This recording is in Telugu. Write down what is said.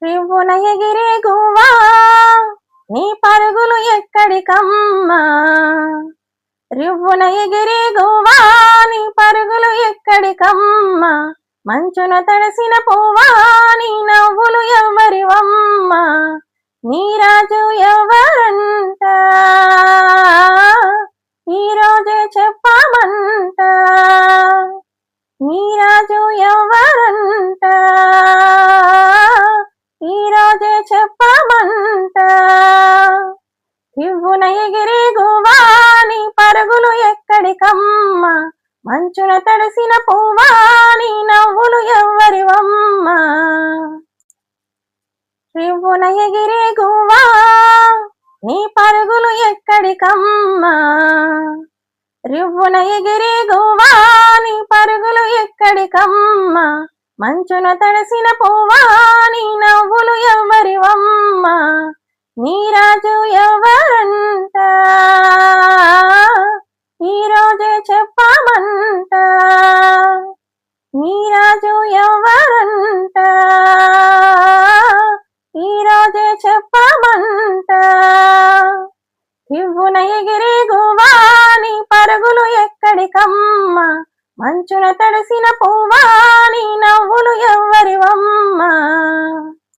రివ్వున ఎగిరే గువ్వా నీ పరుగులు ఎక్కడికమ్మా. రివ్వున ఎగిరే గువ్వా నీ పరుగులు ఎక్కడికమ్మా. మంచున తడిసిన పువ్వా నీ నవ్వులు ఎవరివమ్మా. నీ రాజు ఎవరంట ఈరోజే చెప్పమంట. నీ రాజు ఎవరంట ఈరోజే చెప్పమంట. రివ్వున ఎగిరే గువ్వా నీ పరుగులు ఎక్కడికమ్మా. మంచున తడిసిన పువ్వా నీ నవ్వులు ఎవరివమ్మా. రివ్వున ఎగిరే గువ్వా నీ పరుగులు ఎక్కడికమ్మా. రివ్వున ఎగిరే గువ్వా నీ పరుగులు ఎక్కడికమ్మా. మంచున తడిసిన పువ్వా నీ నవ్వులు ఎవరివమ్మా. నీ రాజు ఎవరంట ఈరోజే చెప్పమంట. నీ రాజు ఎవరంట ఈరోజే చెప్పమంట. రివ్వున ఎగిరే గువ్వా నీ పరుగులు ఎక్కడికమ్మా. మంచున తడిసిన పువ్వా నీ నవ్వులు ఎవరివమ్మా.